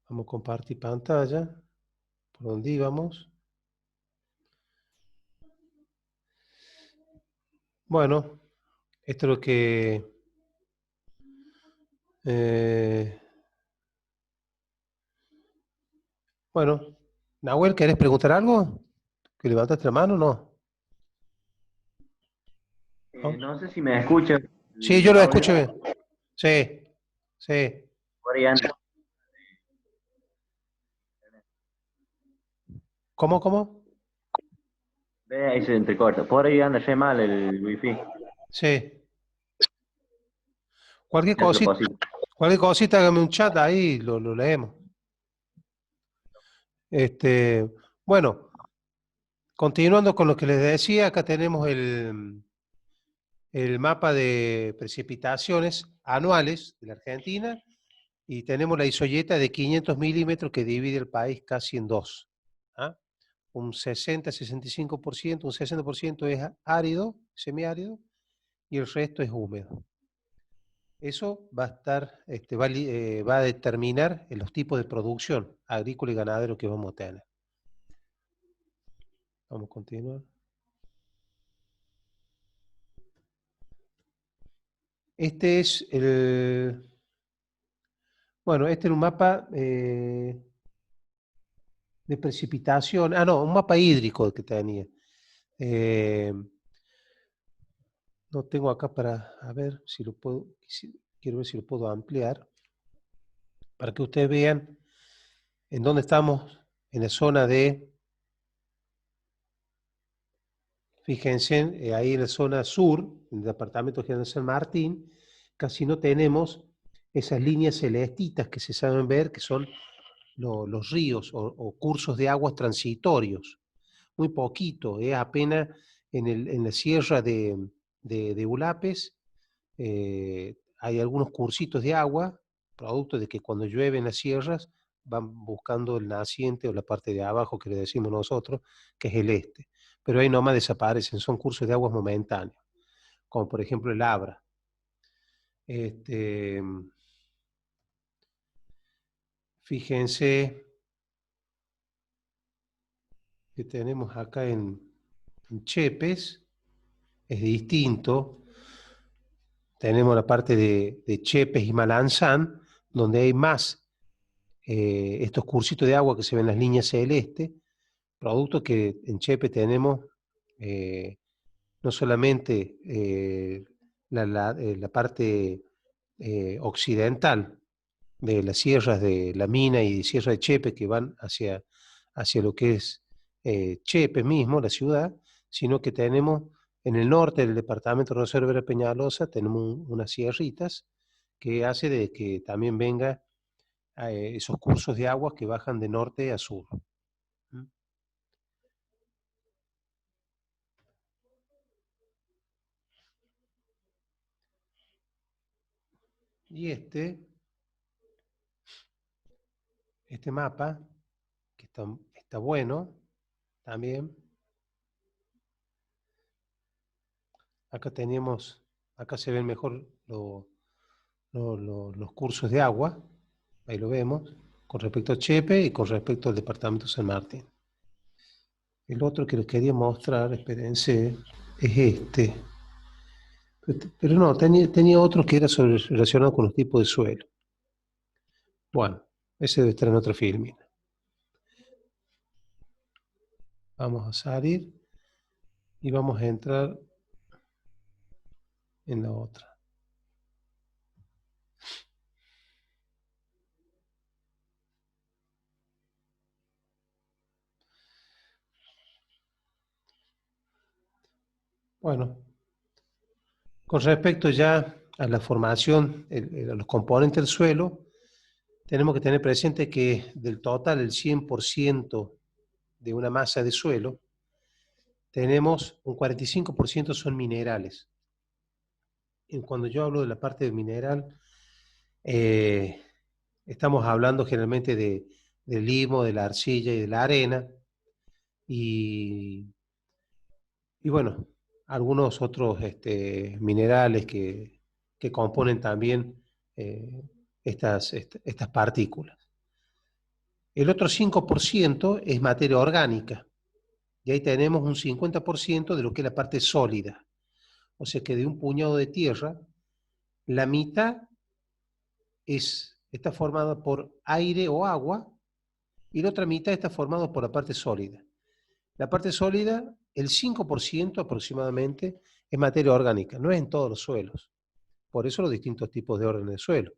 Vamos a compartir pantalla. ¿Por dónde íbamos? Bueno, esto es lo que... bueno, Nahuel, ¿querés preguntar algo? ¿Que levantaste la mano? No. ¿No? No sé si me escucha Sí, el yo lo audio. escucho bien. Sí, sí. Por ahí anda, ¿Cómo? ve, ahí se entrecorta. Por ahí anda re mal el wifi. Sí. Cualquier Es otra cosita, cosita. cualquier cosita, hágame un chat ahí, lo leemos. Bueno, continuando con lo que les decía, acá tenemos el mapa de precipitaciones anuales de la Argentina y tenemos la isolleta de 500 milímetros que divide el país casi en dos. ¿Ah? Un 60-65%, un 60% es árido, semiárido, y el resto es húmedo. Eso va a estar, va a determinar los tipos de producción agrícola y ganadero que vamos a tener. Vamos a continuar. Este es este es un mapa de precipitación. Ah, no, un mapa hídrico que tenía. Eh, no tengo acá para, a ver si lo puedo, quiero ver si lo puedo ampliar, para que ustedes vean en dónde estamos, en la zona de, fíjense, ahí en la zona sur, en el departamento general de San Martín, casi no tenemos esas líneas celestitas que se saben ver, que son los ríos o cursos de aguas transitorios. Muy poquito, apenas en la sierra de Ulapes hay algunos cursitos de agua, producto de que cuando llueve en las sierras van buscando el naciente o la parte de abajo que le decimos nosotros, que es el este. Pero ahí nomás desaparecen, son cursos de aguas momentáneos, como por ejemplo el Abra. Este, fíjense que tenemos acá en Chepes, es distinto. Tenemos la parte de Chepes y Malanzán, donde hay más estos cursitos de agua que se ven en las líneas celeste, producto que en Chepe tenemos eh, no solamente la parte occidental de las sierras de La Mina y Sierra de Chepe que van hacia lo que es Chepe mismo, la ciudad, sino que tenemos en el norte del departamento de Rosario Vera Peñalosa, tenemos unas sierritas que hace de que también venga esos cursos de aguas que bajan de norte a sur. Y este mapa, que está bueno también, acá tenemos, acá se ven mejor los cursos de agua, ahí lo vemos, con respecto a Chepe y con respecto al departamento de San Martín. El otro que les quería mostrar, espérense, es este. Pero no, tenía otro que era relacionado con los tipos de suelo. Bueno, ese debe estar en otra filmina. Vamos a salir y vamos a entrar en la otra. Bueno, con respecto ya a la formación, a los componentes del suelo, tenemos que tener presente que del total, el 100% de una masa de suelo, tenemos un 45% son minerales. Y cuando yo hablo de la parte de mineral, estamos hablando generalmente del limo, de la arcilla y de la arena, y, y bueno, algunos otros minerales que componen también estas partículas. El otro 5% es materia orgánica. Y ahí tenemos un 50% de lo que es la parte sólida. O sea que de un puñado de tierra, la mitad está formada por aire o agua y la otra mitad está formada por la parte sólida. La parte sólida, el 5% aproximadamente, es materia orgánica, no es en todos los suelos. Por eso los distintos tipos de órdenes de suelo.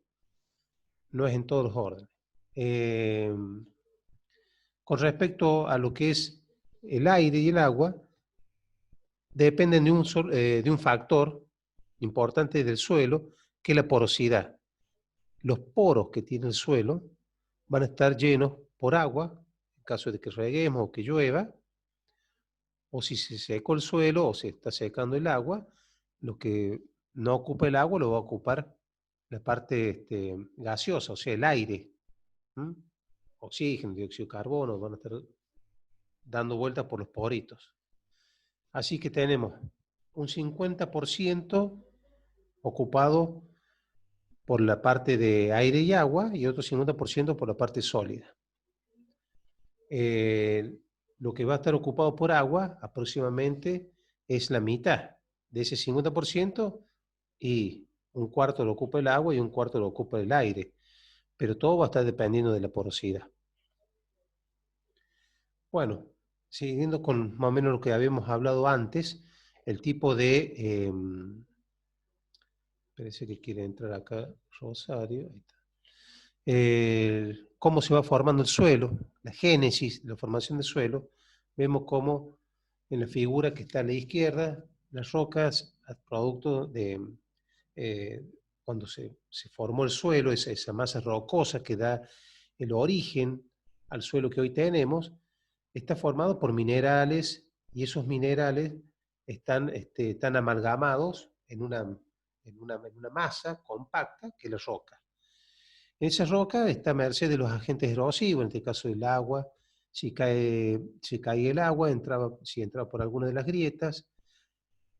No es en todos los órdenes. Con respecto a lo que es el aire y el agua, dependen de un factor importante del suelo, que es la porosidad. Los poros que tiene el suelo van a estar llenos por agua, en caso de que reguemos o que llueva, o si se secó el suelo o se está secando el agua, lo que no ocupa el agua lo va a ocupar la parte gaseosa, o sea, el aire. ¿Mm? Oxígeno, dióxido de carbono, van a estar dando vueltas por los poritos. Así que tenemos un 50% ocupado por la parte de aire y agua y otro 50% por la parte sólida. Lo que va a estar ocupado por agua aproximadamente es la mitad de ese 50% y un cuarto lo ocupa el agua y un cuarto lo ocupa el aire. Pero todo va a estar dependiendo de la porosidad. Bueno, siguiendo con más o menos lo que habíamos hablado antes, el tipo de... parece que quiere entrar acá Rosario. Ahí está. Cómo se va formando el suelo, la génesis, la formación del suelo. Vemos cómo en la figura que está a la izquierda, las rocas, producto de cuando se formó el suelo, esa masa rocosa que da el origen al suelo que hoy tenemos, está formado por minerales y esos minerales están amalgamados en una masa compacta que es la roca. Esa roca está a merced de los agentes erosivos, en este caso el agua. Si cae el agua, si entraba por alguna de las grietas.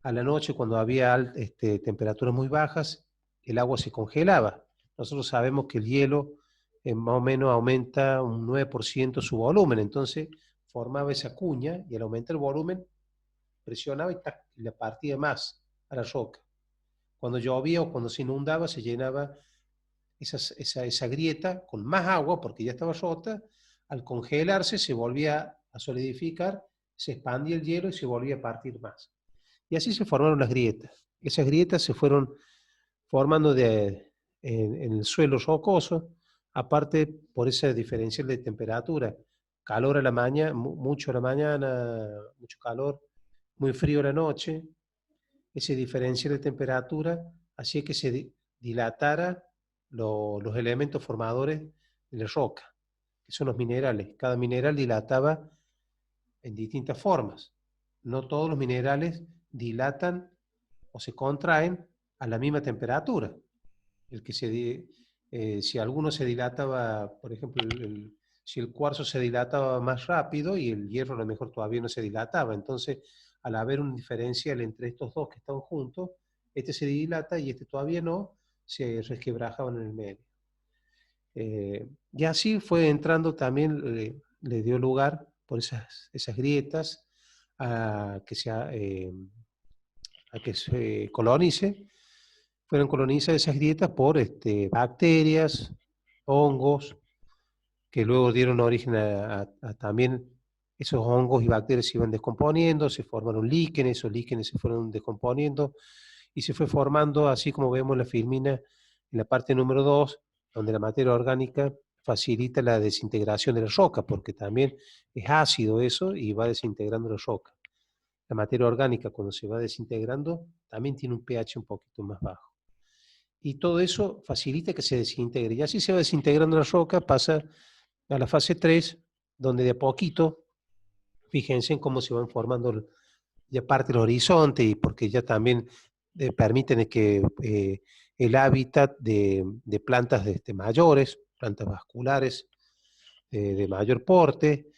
A la noche, cuando había temperaturas muy bajas, el agua se congelaba. Nosotros sabemos que el hielo más o menos aumenta un 9% su volumen, entonces formaba esa cuña y al aumentar el volumen presionaba y la partía más a la roca. Cuando llovía o cuando se inundaba se llenaba esa grieta con más agua porque ya estaba rota. Al congelarse se volvía a solidificar, se expandía el hielo y se volvía a partir más. Y así se formaron las grietas. Esas grietas se fueron formando en el suelo rocoso, aparte por esa diferencial de temperatura. Calor a la mañana, mucho a la mañana, mucho calor, muy frío a la noche. Ese diferencial de temperatura hacía que se dilatara los elementos formadores de la roca, que son los minerales. Cada mineral dilataba en distintas formas. No todos los minerales dilatan o se contraen a la misma temperatura. Si alguno se dilataba, por ejemplo, si el cuarzo se dilataba más rápido y el hierro a lo mejor todavía no se dilataba, entonces al haber un diferencial entre estos dos que están juntos, este se dilata y este todavía no, se resquebrajaban en el medio. Y así fue entrando también, le dio lugar por esas grietas a que se colonice. Fueron colonizadas esas grietas por bacterias, hongos, que luego dieron origen a también esos hongos y bacterias se iban descomponiendo, se formaron líquenes, esos líquenes se fueron descomponiendo y se fue formando, así como vemos en la filmina, en la parte número 2, donde la materia orgánica facilita la desintegración de la roca, porque también es ácido eso y va desintegrando la roca. La materia orgánica cuando se va desintegrando también tiene un pH un poquito más bajo. Y todo eso facilita que se desintegre. Y así se va desintegrando la roca, pasa a la fase 3, donde de a poquito, fíjense en cómo se van formando ya parte del horizonte y porque ya también permiten que el hábitat de plantas mayores, plantas vasculares de mayor porte,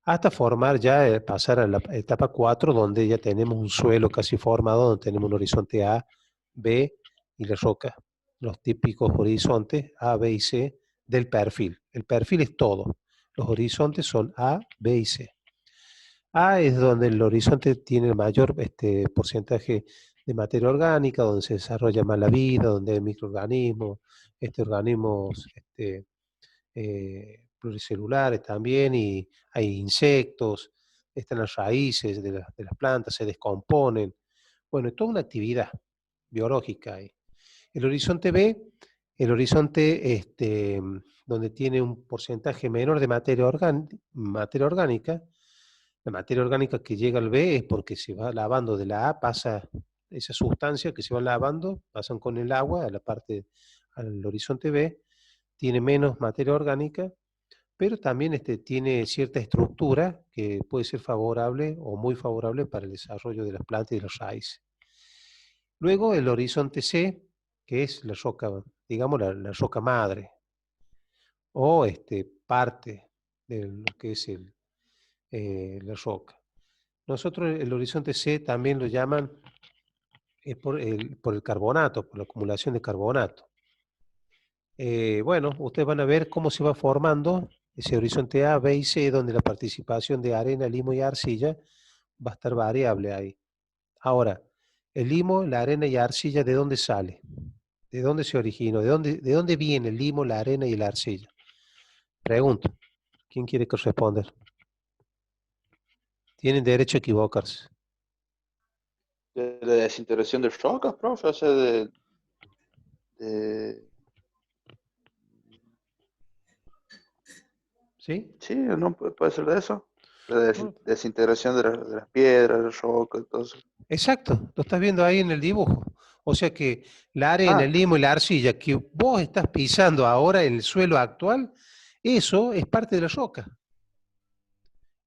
hasta formar ya, pasar a la etapa 4, donde ya tenemos un suelo casi formado, donde tenemos un horizonte A, B y la roca, los típicos horizontes A, B y C del perfil. El perfil es todo. Los horizontes son A, B y C. A es donde el horizonte tiene el mayor porcentaje de materia orgánica, donde se desarrolla más la vida, donde hay microorganismos, organismos pluricelulares también, y hay insectos, están las raíces de las plantas, se descomponen. Bueno, es toda una actividad biológica ahí. El horizonte B, el horizonte donde tiene un porcentaje menor de materia orgánica. La materia orgánica que llega al B es porque se va lavando de la A, pasa esa sustancia que se va lavando, pasan con el agua a la parte, al horizonte B, tiene menos materia orgánica, pero también tiene cierta estructura que puede ser favorable o muy favorable para el desarrollo de las plantas y de las raíces. Luego el horizonte C, que es la roca, digamos la roca madre, o parte de lo que es la roca. Nosotros el horizonte C también lo llaman por el carbonato, por la acumulación de carbonato. Bueno, ustedes van a ver cómo se va formando ese horizonte A, B y C, donde la participación de arena, limo y arcilla va a estar variable ahí. Ahora, el limo, la arena y arcilla, ¿de dónde sale? ¿De dónde se originó? ¿De dónde viene el limo, la arena y la arcilla? Pregunto. ¿Quién quiere que responda? Tienen derecho a equivocarse. De la desintegración de rocas, profe, o sea, de- ¿Sí? Sí, ¿no? Puede ser de eso. La desintegración de las piedras, de las rocas, todo eso. Exacto, lo estás viendo ahí en el dibujo. O sea que la arena, Ah, el limo y la arcilla que vos estás pisando ahora en el suelo actual, eso es parte de la roca.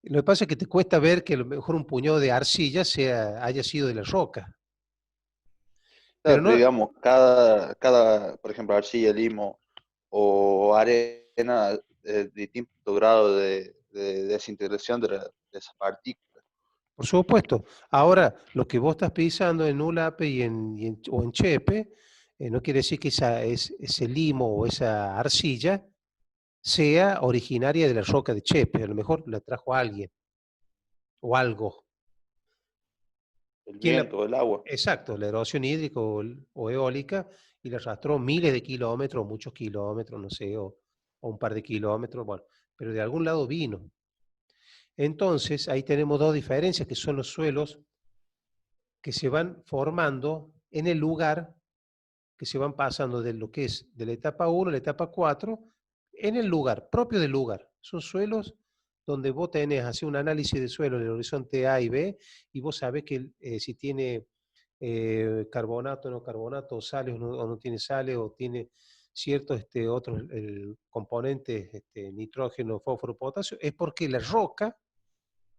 Lo que pasa es que te cuesta ver que a lo mejor un puñado de arcilla haya sido de la roca. Pero claro, pero no, digamos, por ejemplo, arcilla, limo o arena, distinto grado de desintegración de esas partículas. por supuesto. Ahora, lo que vos estás pisando en Ulape o en Chepe, no quiere decir que ese limo o esa arcilla sea originaria de la roca de Chepe. A lo mejor la trajo alguien o algo. El ¿Quién viento, el agua. Exacto, la erosión hídrica o eólica, y la arrastró miles de kilómetros, muchos kilómetros, no sé, o un par de kilómetros, bueno, pero de algún lado vino. Entonces, ahí tenemos dos diferencias, que son los suelos que se van formando en el lugar, que se van pasando de lo que es de la etapa 1 a la etapa 4, en el lugar, propio del lugar. Son suelos donde vos tenés, hacer un análisis de suelo en el horizonte A y B, y vos sabés que si tiene carbonato o no carbonato, o sales o no tiene sales, o tiene ciertos otros componentes, nitrógeno, fósforo, potasio, es porque la roca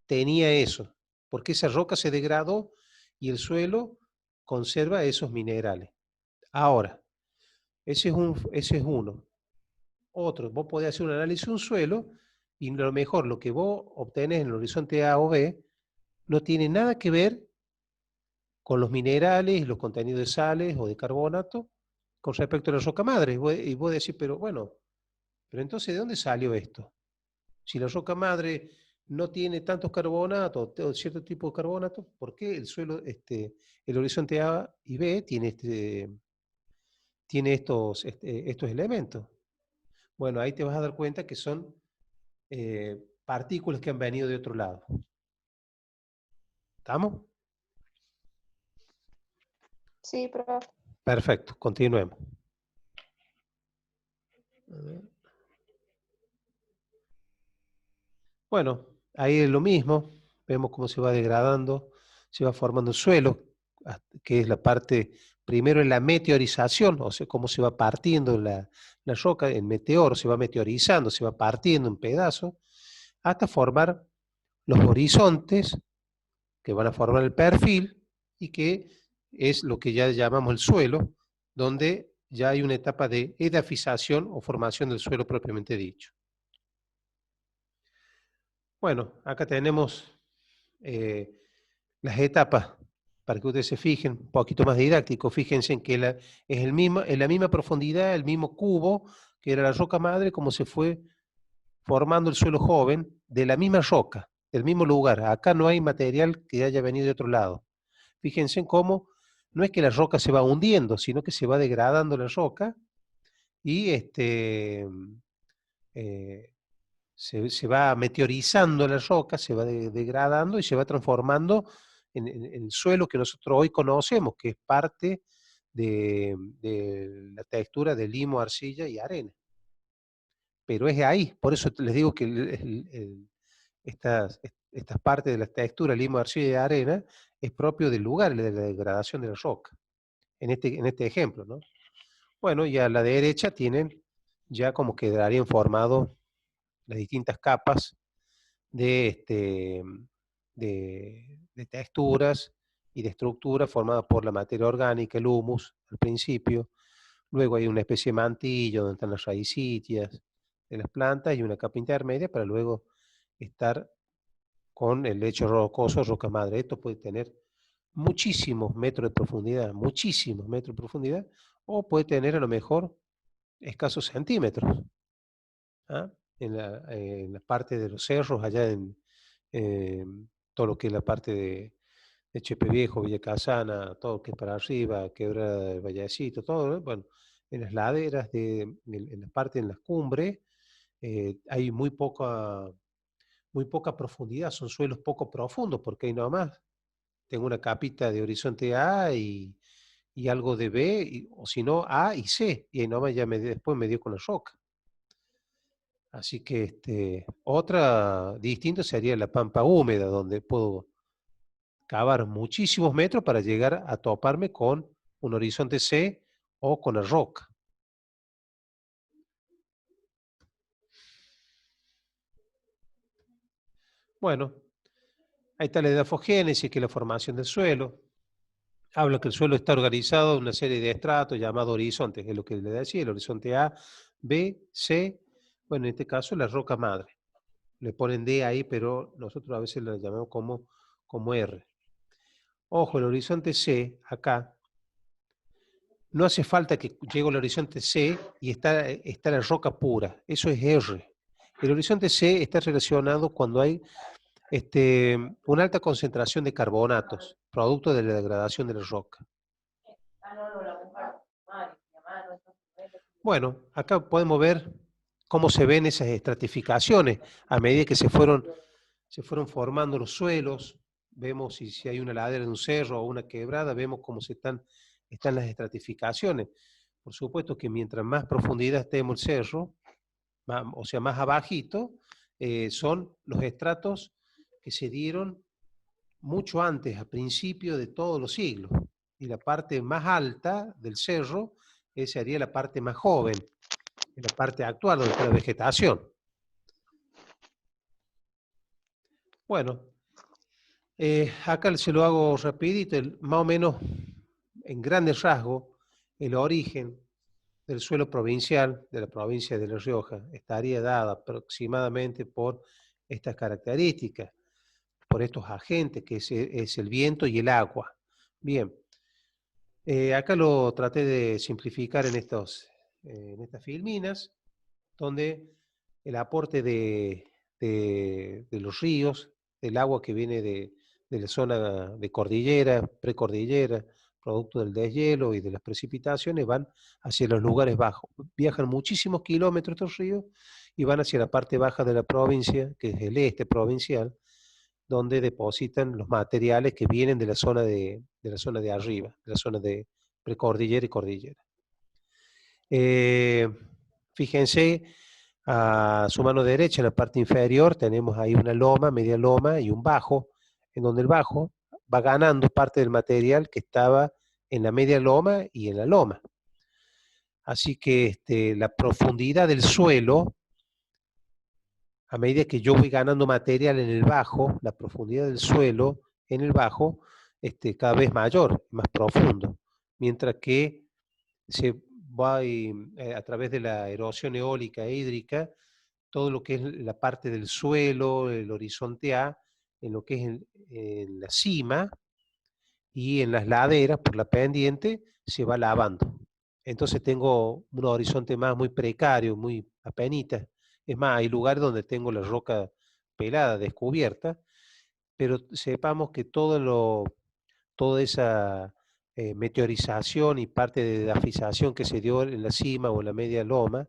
tenía eso, porque esa roca se degradó y el suelo conserva esos minerales. Ahora, ese es uno. Otro, vos podés hacer un análisis de un suelo y a lo mejor lo que vos obtenés en el horizonte A o B no tiene nada que ver con los minerales, los contenidos de sales o de carbonato con respecto a la roca madre. Y vos decís, pero bueno, pero entonces, ¿de dónde salió esto? Si la roca madre no tiene tantos carbonatos, o cierto tipo de carbonato, ¿por qué el suelo, el horizonte A y B tiene estos elementos? Bueno, ahí te vas a dar cuenta que son partículas que han venido de otro lado. ¿Estamos? Sí, profe. Perfecto, continuemos. Bueno, ahí es lo mismo, vemos cómo se va degradando, se va formando el suelo, que es la parte, primero en la meteorización, o sea, cómo se va partiendo la roca, el meteoro se va meteorizando, se va partiendo en pedazos, hasta formar los horizontes que van a formar el perfil y que es lo que ya llamamos el suelo, donde ya hay una etapa de edafización o formación del suelo propiamente dicho. Bueno, acá tenemos las etapas para que ustedes se fijen, un poquito más didáctico. Fíjense en que es en la misma profundidad, el mismo cubo que era la roca madre, como se fue formando el suelo joven de la misma roca, del mismo lugar. Acá no hay material que haya venido de otro lado. Fíjense en cómo no es que la roca se va hundiendo, sino que se va degradando la roca y se va meteorizando la roca, se va degradando y se va transformando en el suelo que nosotros hoy conocemos, que es parte de la textura de limo, arcilla y arena. Pero es ahí, por eso les digo que estas partes de la textura, limo, arcilla y arena, es propio del lugar, de la degradación de la roca, en este ejemplo, ¿no? Bueno, y a la derecha tienen ya como quedarían formados las distintas capas de texturas y de estructuras formadas por la materia orgánica, el humus, al principio. Luego hay una especie de mantillo donde están las raicitias de las plantas y una capa intermedia para luego estar con el lecho rocoso, roca madre. Esto puede tener muchísimos metros de profundidad, o puede tener a lo mejor escasos centímetros. ¿Ah? En la parte de los cerros, allá en todo lo que es la parte de Chepe Viejo, Villa Casana, todo lo que es para arriba, Quebrada del Vallecito, todo, ¿no? Bueno, en las laderas, en la parte, en las cumbres, hay muy poca profundidad, son suelos poco profundos, porque ahí nomás tengo una capita de horizonte A y algo de B, o si no, A y C, y ahí nomás ya después me dio con la roca. Así que otra distinta sería la pampa húmeda, donde puedo cavar muchísimos metros para llegar a toparme con un horizonte C o con la roca. Bueno, ahí está la edafogénesis, que es la formación del suelo. Habla que el suelo está organizado en una serie de estratos llamados horizontes, es lo que le decía, el horizonte A, B, C, bueno, en este caso la roca madre. Le ponen D ahí, pero nosotros a veces la llamamos como R. Ojo, el horizonte C, acá, no hace falta que llegue al horizonte C y está la roca pura, eso es R. El horizonte C está relacionado cuando hay una alta concentración de carbonatos, producto de la degradación de la roca. Bueno, acá podemos ver cómo se ven esas estratificaciones a medida que se fueron formando los suelos. Vemos si hay una ladera de un cerro o una quebrada, vemos cómo están las estratificaciones. Por supuesto que mientras más profundidad estemos el cerro, o sea, más abajito, son los estratos que se dieron mucho antes, a principios de todos los siglos. Y la parte más alta del cerro sería la parte más joven, la parte actual donde está la vegetación. Bueno, acá se lo hago rapidito, más o menos en grandes rasgos, el origen del suelo provincial de la provincia de La Rioja estaría dada aproximadamente por estas características, por estos agentes que es el viento y el agua. Bien, acá lo traté de simplificar en estas filminas, donde el aporte de los ríos, del agua que viene de la zona de cordillera, precordillera, producto del deshielo y de las precipitaciones, van hacia los lugares bajos. Viajan muchísimos kilómetros estos ríos y van hacia la parte baja de la provincia, que es el este provincial, donde depositan los materiales que vienen de la zona de arriba, de la zona de precordillera y cordillera. Fíjense, a su mano derecha, en la parte inferior, tenemos ahí una loma, media loma y un bajo, en donde el bajo va ganando parte del material que estaba en la media loma y en la loma. Así que la profundidad del suelo, a medida que yo voy ganando material en el bajo, la profundidad del suelo en el bajo cada vez mayor, más profundo, mientras que se va a través de la erosión eólica e hídrica, todo lo que es la parte del suelo, el horizonte A, en lo que es en la cima y en las laderas, por la pendiente, se va lavando. Entonces tengo un horizonte más muy precario, muy apenitas, Es más, hay lugares donde tengo la roca pelada, descubierta, pero sepamos que toda esa meteorización y parte de dafización que se dio en la cima o en la media loma,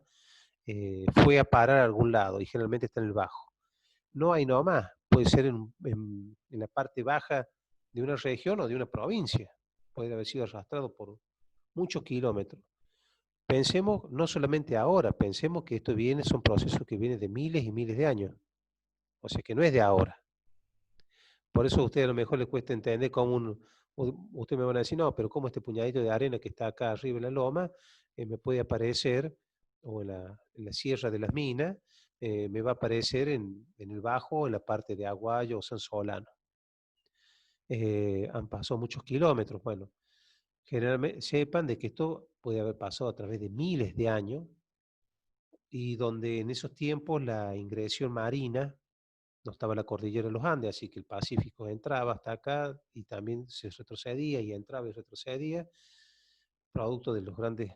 fue a parar a algún lado y generalmente está en el bajo. No hay nomás, puede ser en la parte baja de una región o de una provincia, puede haber sido arrastrado por muchos kilómetros. Pensemos no solamente ahora, pensemos que son procesos que vienen de miles y miles de años, o sea que no es de ahora. Por eso a usted a lo mejor le cuesta entender cómo usted me van a decir, no, pero cómo este puñadito de arena que está acá arriba en la loma me puede aparecer, o en la sierra de las minas, me va a aparecer en el bajo, en la parte de Aguayo o San Solano. Han pasado muchos kilómetros. Bueno, generalmente sepan de que esto puede haber pasado a través de miles de años y donde en esos tiempos la ingresión marina no estaba la cordillera de los Andes, así que el Pacífico entraba hasta acá y también se retrocedía y entraba y retrocedía, producto de los grandes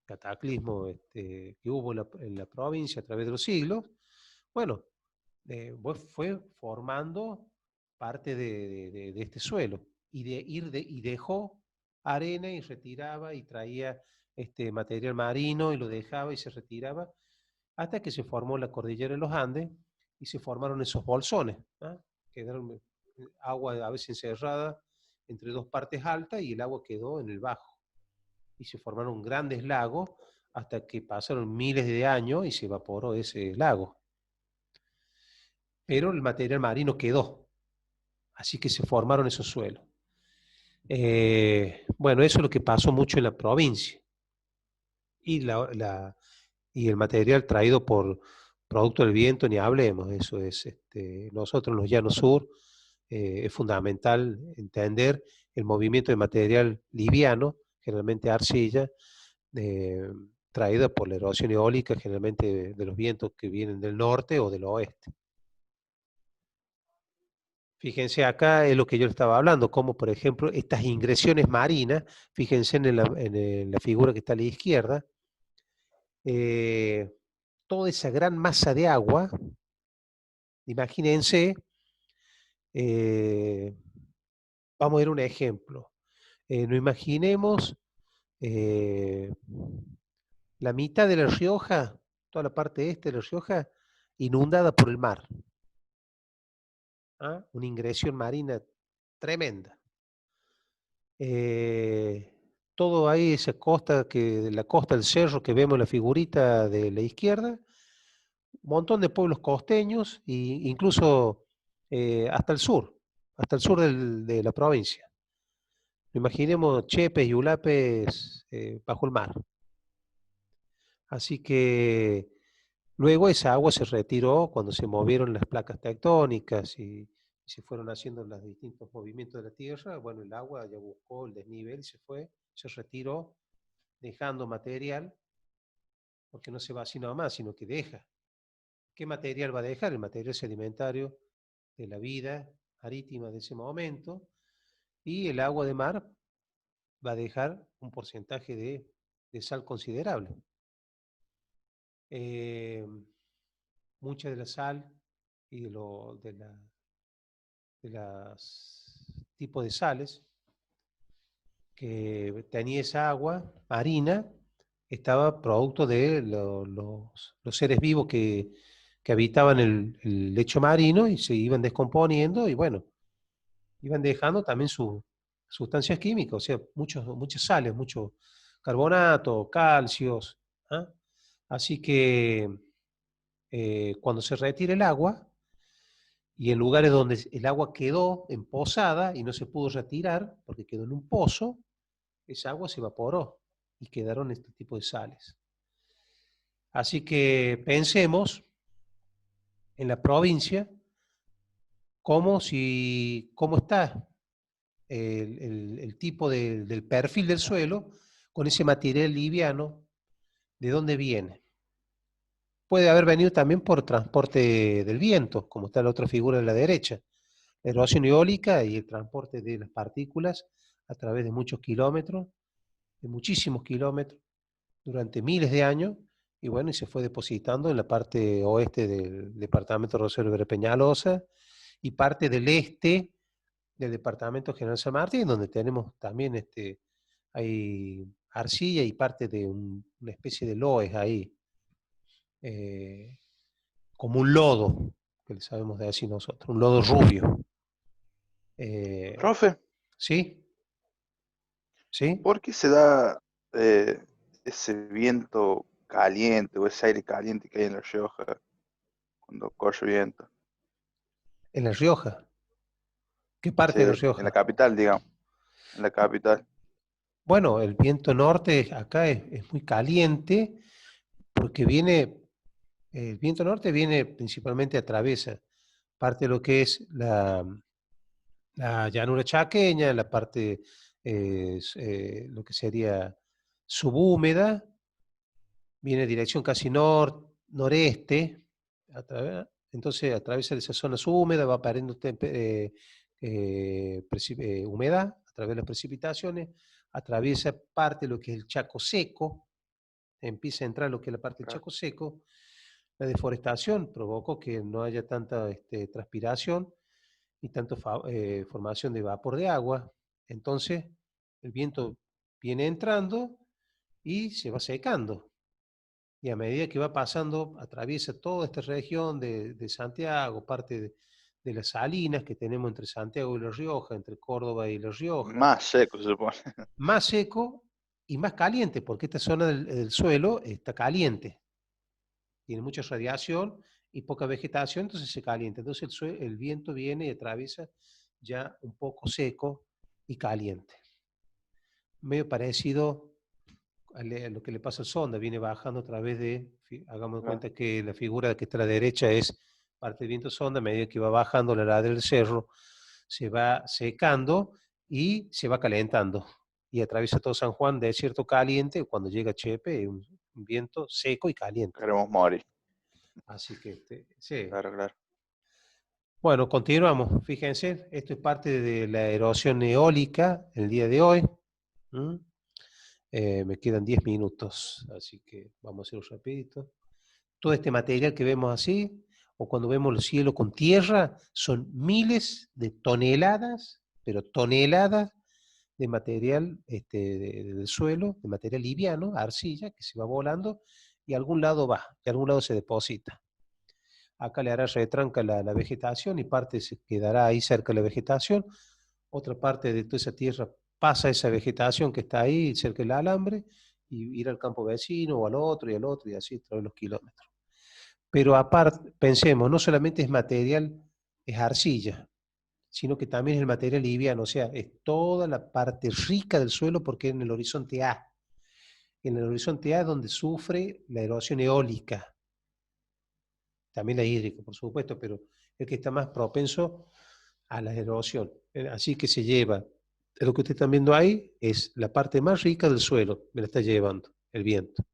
cataclismos que hubo en la provincia a través de los siglos. Bueno, fue formando parte de este suelo y dejó arena y retiraba y traía material marino y lo dejaba y se retiraba hasta que se formó la cordillera de los Andes y se formaron esos bolsones. Quedaron agua a veces encerrada entre dos partes altas y el agua quedó en el bajo. Y se formaron grandes lagos hasta que pasaron miles de años y se evaporó ese lago. Pero el material marino quedó, así que se formaron esos suelos. Bueno, eso es lo que pasó mucho en la provincia. Y, y el material traído por producto del viento, ni hablemos, eso es, nosotros en los llanos sur, es fundamental entender el movimiento de material liviano, generalmente arcilla, traída por la erosión eólica, generalmente de los vientos que vienen del norte o del oeste. Fíjense acá es lo que yo estaba hablando, como por ejemplo estas ingresiones marinas, fíjense en la figura que está a la izquierda, toda esa gran masa de agua, imagínense, vamos a ver un ejemplo, nos imaginemos la mitad de La Rioja, toda la parte este de La Rioja, inundada por el mar. Una ingresión marina tremenda. Todo ahí, esa costa, la costa del cerro que vemos en la figurita de la izquierda, un montón de pueblos costeños e incluso hasta el sur de la provincia. Imaginemos Chepes y Ulapes bajo el mar. Así que luego esa agua se retiró cuando se movieron las placas tectónicas y se fueron haciendo los distintos movimientos de la Tierra. Bueno, el agua ya buscó el desnivel y se retiró, dejando material, porque no se va así nada más, sino que deja. ¿Qué material va a dejar? El material sedimentario de la vida marítima de ese momento, y el agua de mar va a dejar un porcentaje de sal considerable. Mucha de la sal y de los tipos de sales que tenía esa agua marina estaba producto de los seres vivos que habitaban el lecho marino y se iban descomponiendo y bueno, iban dejando también sus sustancias químicas, o sea, muchas sales, mucho carbonato, calcios. Así que cuando se retira el agua, y en lugares donde el agua quedó empozada y no se pudo retirar, porque quedó en un pozo, esa agua se evaporó y quedaron este tipo de sales. Así que pensemos en la provincia cómo está el tipo del perfil del suelo con ese material liviano, de dónde viene. Puede haber venido también por transporte del viento, como está la otra figura de la derecha. La erosión eólica y el transporte de las partículas a través de muchos kilómetros, de muchísimos kilómetros, durante miles de años, y bueno, y se fue depositando en la parte oeste del departamento Rosario de Peñalosa y parte del este del departamento General San Martín, donde tenemos también hay arcilla y parte de una especie de loes ahí, eh, como un lodo, que le sabemos decir nosotros, un lodo rubio. Profe, ¿Sí? ¿Sí? ¿por qué se da eh, ese viento caliente o ese aire caliente que hay en La Rioja cuando corre viento? En La Rioja. ¿Qué parte de La Sí, en la Rioja? capital, digamos, en la capital. Bueno, el viento norte acá es muy caliente porque el viento norte viene principalmente atraviesa parte de lo que es la llanura chaqueña, la parte, lo que sería subhúmeda, viene en dirección casi noreste, entonces atraviesa esa zona subhúmeda, va perdiendo humedad a través de las precipitaciones, atraviesa parte de lo que es el Chaco seco, empieza a entrar lo que es la parte del Claro. Chaco seco, la deforestación provocó que no haya tanta transpiración y tanta formación de vapor de agua, entonces el viento viene entrando y se va secando. Y a medida que va pasando, atraviesa toda esta región de Santiago, parte de las salinas que tenemos entre Santiago y La Rioja, entre Córdoba y La Rioja, Más seco, se supone. más seco y más caliente, porque esta zona del suelo está caliente, tiene mucha radiación y poca vegetación, entonces se calienta. Entonces el viento viene y atraviesa ya un poco seco y caliente. Medio parecido a lo que le pasa al sonda, viene bajando a través hagamos de Claro. cuenta que la figura que está a la derecha es parte del viento sonda, a medida que va bajando la ladera del cerro, se va secando y se va calentando. Y atraviesa todo San Juan, desierto caliente, cuando llega a Chepe, un viento seco y caliente. Queremos morir. Así que, sí. Claro, claro. Bueno, continuamos. Fíjense, esto es parte de la erosión eólica el día de hoy. ¿Mm? Me quedan 10 minutos, así que vamos a hacerlo rapidito. Todo este material que vemos así, o cuando vemos el cielo con tierra, son miles de toneladas, pero toneladas de material del suelo, de material liviano, arcilla, que se va volando y a algún lado va, y a algún lado se deposita. Acá le hará retranca la vegetación y parte se quedará ahí cerca de la vegetación, otra parte de toda esa tierra pasa esa vegetación que está ahí cerca del alambre y ir al campo vecino o al otro y así todos los kilómetros. Pero aparte, pensemos, no solamente es material, es arcilla, sino que también es el material liviano, o sea, es toda la parte rica del suelo porque es en el horizonte A. En el horizonte A es donde sufre la erosión eólica, también la hídrica, por supuesto, pero el que está más propenso a la erosión. Así que se lleva, lo que ustedes están viendo ahí es la parte más rica del suelo, me la está llevando el viento.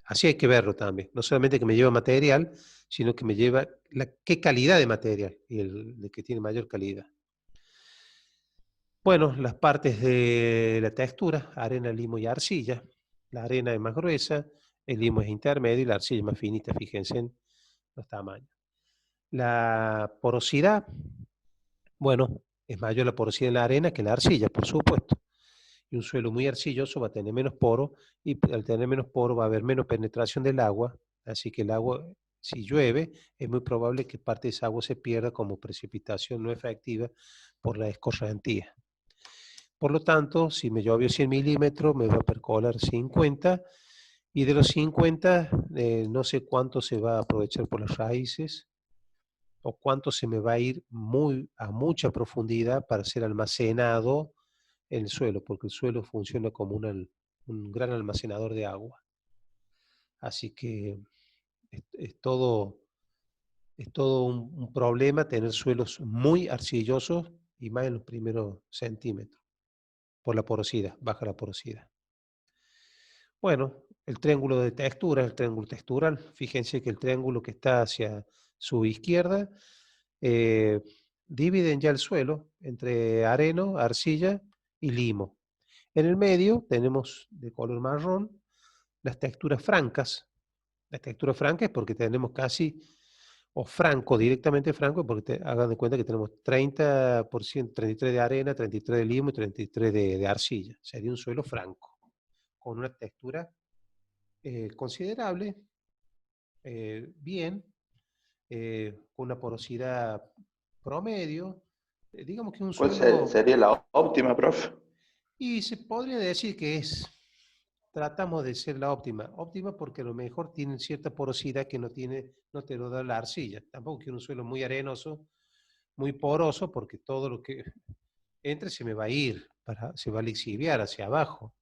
Así hay que verlo también, no solamente que me lleva material, sino que me lleva qué calidad de material y el que tiene mayor calidad. Bueno, las partes de la textura, arena, limo y arcilla. La arena es más gruesa, el limo es intermedio y la arcilla es más finita, fíjense en los tamaños. La porosidad, bueno, es mayor la porosidad en la arena que en la arcilla, por supuesto. Y un suelo muy arcilloso va a tener menos poro y al tener menos poro va a haber menos penetración del agua, así que el agua, si llueve, es muy probable que parte de esa agua se pierda como precipitación no efectiva por la escorrentía. Por lo tanto, si me llovió 100 milímetros, me va a percolar 50 y de los 50 no sé cuánto se va a aprovechar por las raíces o cuánto se me va a ir a mucha profundidad para ser almacenado en el suelo, porque el suelo funciona como un gran almacenador de agua. Así que es todo un problema tener suelos muy arcillosos y más en los primeros centímetros, por la porosidad, baja la porosidad. Bueno, el triángulo de textura, el triángulo textural. Fíjense que el triángulo que está hacia su izquierda dividen ya el suelo entre areno, arcilla y limo. En el medio tenemos de color marrón las texturas francas, La textura franca es porque tenemos casi, o franco, directamente franco, porque hagan de cuenta que tenemos 30%, 33 de arena, 33 de limo y 33 de arcilla. Sería un suelo franco, con una textura considerable, bien, con una porosidad promedio. Digamos que un ¿Cuál suelo, sería la óptima, profe? y se podría decir que tratamos de ser la óptima. Óptima porque a lo mejor tiene cierta porosidad que no te lo da la arcilla. Tampoco quiero un suelo muy arenoso, muy poroso, porque todo lo que entre se me va a ir, se va a lixiviar hacia abajo.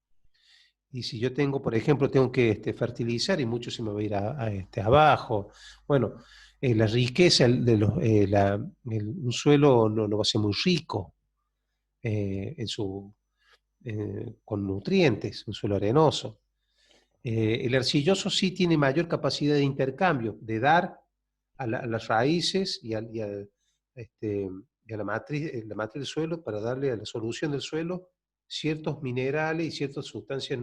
Y si yo tengo, por ejemplo, tengo que fertilizar y mucho se me va a ir abajo. Bueno, la riqueza de un suelo no va a ser muy rico con nutrientes, un suelo arenoso. El arcilloso sí tiene mayor capacidad de intercambio, de dar a las raíces y a la matriz del suelo, para darle a la solución del suelo ciertos minerales y ciertas sustancias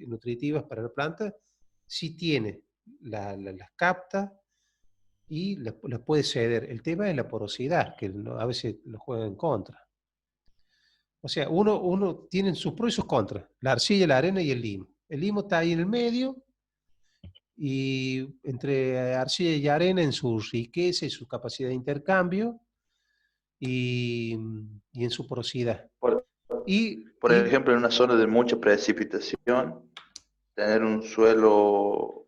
nutritivas para la planta. Sí tiene, las capta y las puede ceder. El tema es la porosidad, que a veces lo juega en contra. O sea, uno tiene sus pros y sus contras. La arcilla, la arena y el limo. El limo está ahí en el medio, y entre arcilla y arena en su riqueza y su capacidad de intercambio y en su porosidad. Por, Y, por ejemplo, en una zona de mucha precipitación, tener un suelo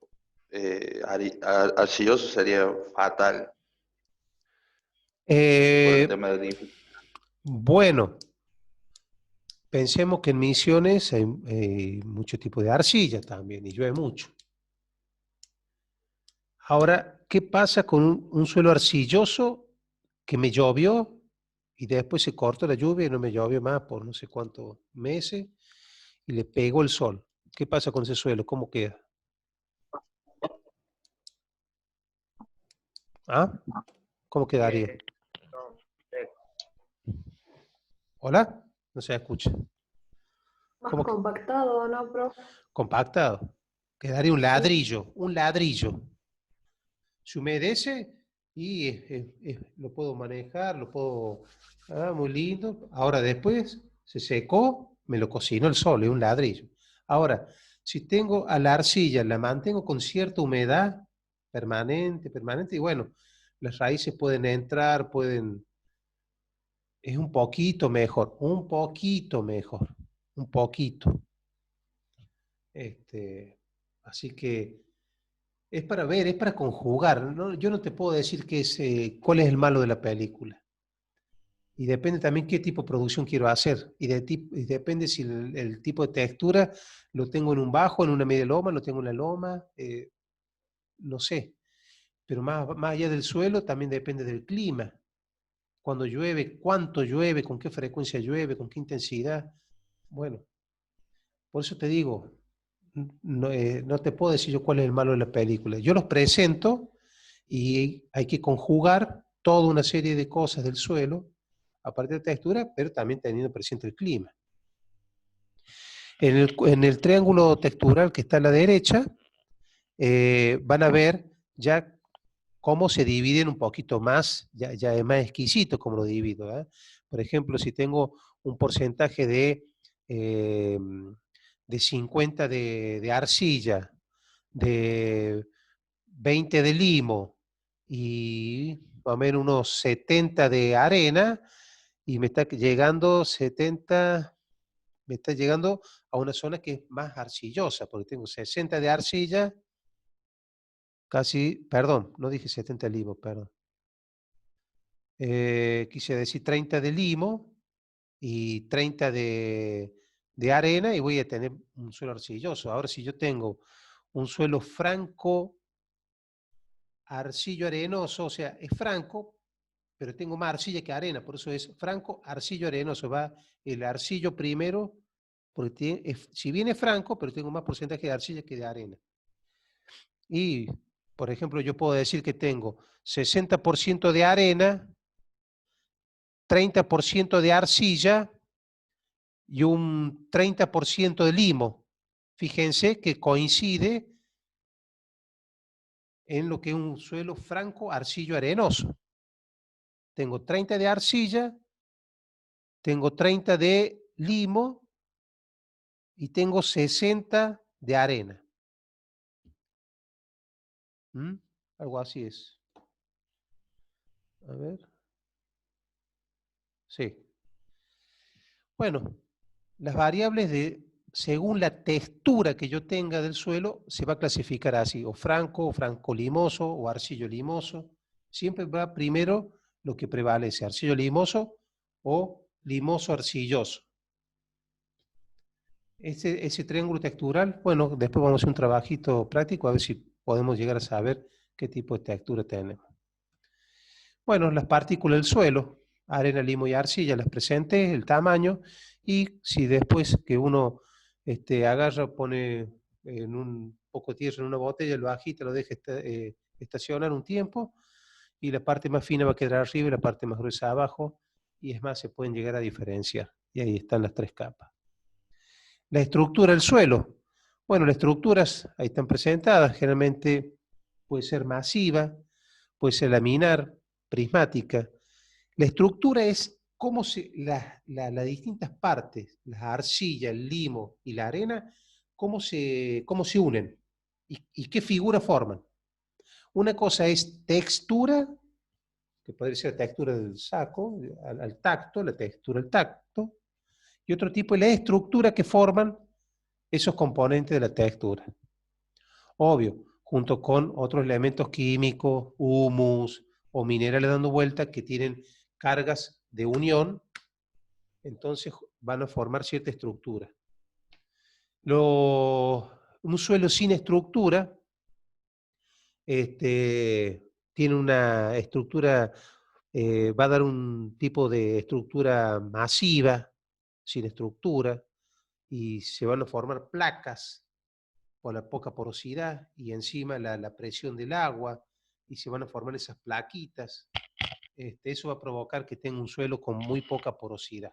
arcilloso sería fatal por el tema de la. bueno, pensemos que en Misiones hay mucho tipo de arcilla también y llueve mucho. Ahora, ¿qué pasa con un suelo arcilloso que me llovió y después se cortó la lluvia y no me llovió más por no sé cuántos meses y le pegó el sol? ¿Qué pasa con ese suelo? ¿Cómo queda? ¿Ah? ¿Cómo quedaría? ¿Hola? No se escucha. Más ¿Cómo compactado, ¿no, profe? compactado? Quedaría un ladrillo, un ladrillo. Se humedece y lo puedo manejar, muy lindo. Ahora después se secó, me lo cocinó el sol, es un ladrillo. Ahora, si tengo a la arcilla, la mantengo con cierta humedad permanente, y bueno, las raíces pueden entrar, es un poquito mejor, un poquito. Así que es para ver, es para conjugar, ¿no? Yo no te puedo decir cuál es el malo de la película. Y depende también qué tipo de producción quiero hacer. Y depende si el tipo de textura lo tengo en un bajo, en una media loma, lo tengo en la loma, no sé. Pero más allá del suelo también depende del clima. Cuando llueve, cuánto llueve, con qué frecuencia llueve, con qué intensidad. Bueno, por eso te digo, no te puedo decir yo cuál es el malo de la película. Yo los presento y hay que conjugar toda una serie de cosas del suelo, aparte de textura, pero también teniendo presente el clima. En el triángulo textural que está a la derecha, van a ver ya cómo se dividen un poquito más, ya es más exquisito cómo lo divido. Por ejemplo, si tengo un porcentaje de 50 de arcilla, de 20 de limo y más o menos unos 70 de arena, y me está llegando a una zona que es más arcillosa, porque tengo 60 de arcilla, perdón, no dije 70 de limo, perdón. Quise decir 30 de limo y 30 de arena, y voy a tener un suelo arcilloso. Ahora, si yo tengo un suelo franco, arcillo arenoso, o sea, es franco, pero tengo más arcilla que arena, por eso es franco, arcillo arenoso. Va el arcillo primero, porque si bien es franco, pero tengo más porcentaje de arcilla que de arena. Y, por ejemplo, yo puedo decir que tengo 60% de arena, 30% de arcilla y un 30% de limo. Fíjense que coincide en lo que es un suelo franco arcillo-arenoso. Tengo 30 de arcilla, tengo 30 de limo y tengo 60 de arena. ¿Mm? Algo así es. A ver. Sí. Bueno, las variables según la textura que yo tenga del suelo, se va a clasificar así, o franco limoso, o arcillo limoso. Siempre va primero lo que prevalece, arcillo limoso o limoso arcilloso. Ese triángulo textural, bueno, después vamos a hacer un trabajito práctico a ver si podemos llegar a saber qué tipo de textura tenemos. Bueno, las partículas del suelo, arena, limo y arcilla, las presenté, el tamaño, y si después que uno agarra, pone en un poco de tierra en una botella, lo agita, lo deja estacionar un tiempo, y la parte más fina va a quedar arriba y la parte más gruesa abajo, y es más, se pueden llegar a diferenciar, y ahí están las 3 capas. La estructura del suelo. Bueno, las estructuras ahí están presentadas, generalmente puede ser masiva, puede ser laminar, prismática. La estructura es cómo las distintas partes, la arcilla, el limo y la arena, cómo se unen y qué figura forman. Una cosa es textura, que podría ser la textura del saco, al tacto, la textura al tacto, y otro tipo es la estructura que forman esos componentes de la textura. Obvio, junto con otros elementos químicos, humus o minerales dando vuelta que tienen cargas de unión, entonces van a formar cierta estructura. Un suelo sin estructura tiene una estructura, va a dar un tipo de estructura masiva, sin estructura, y se van a formar placas por la poca porosidad y encima la presión del agua, y se van a formar esas plaquitas. Eso va a provocar que tenga un suelo con muy poca porosidad.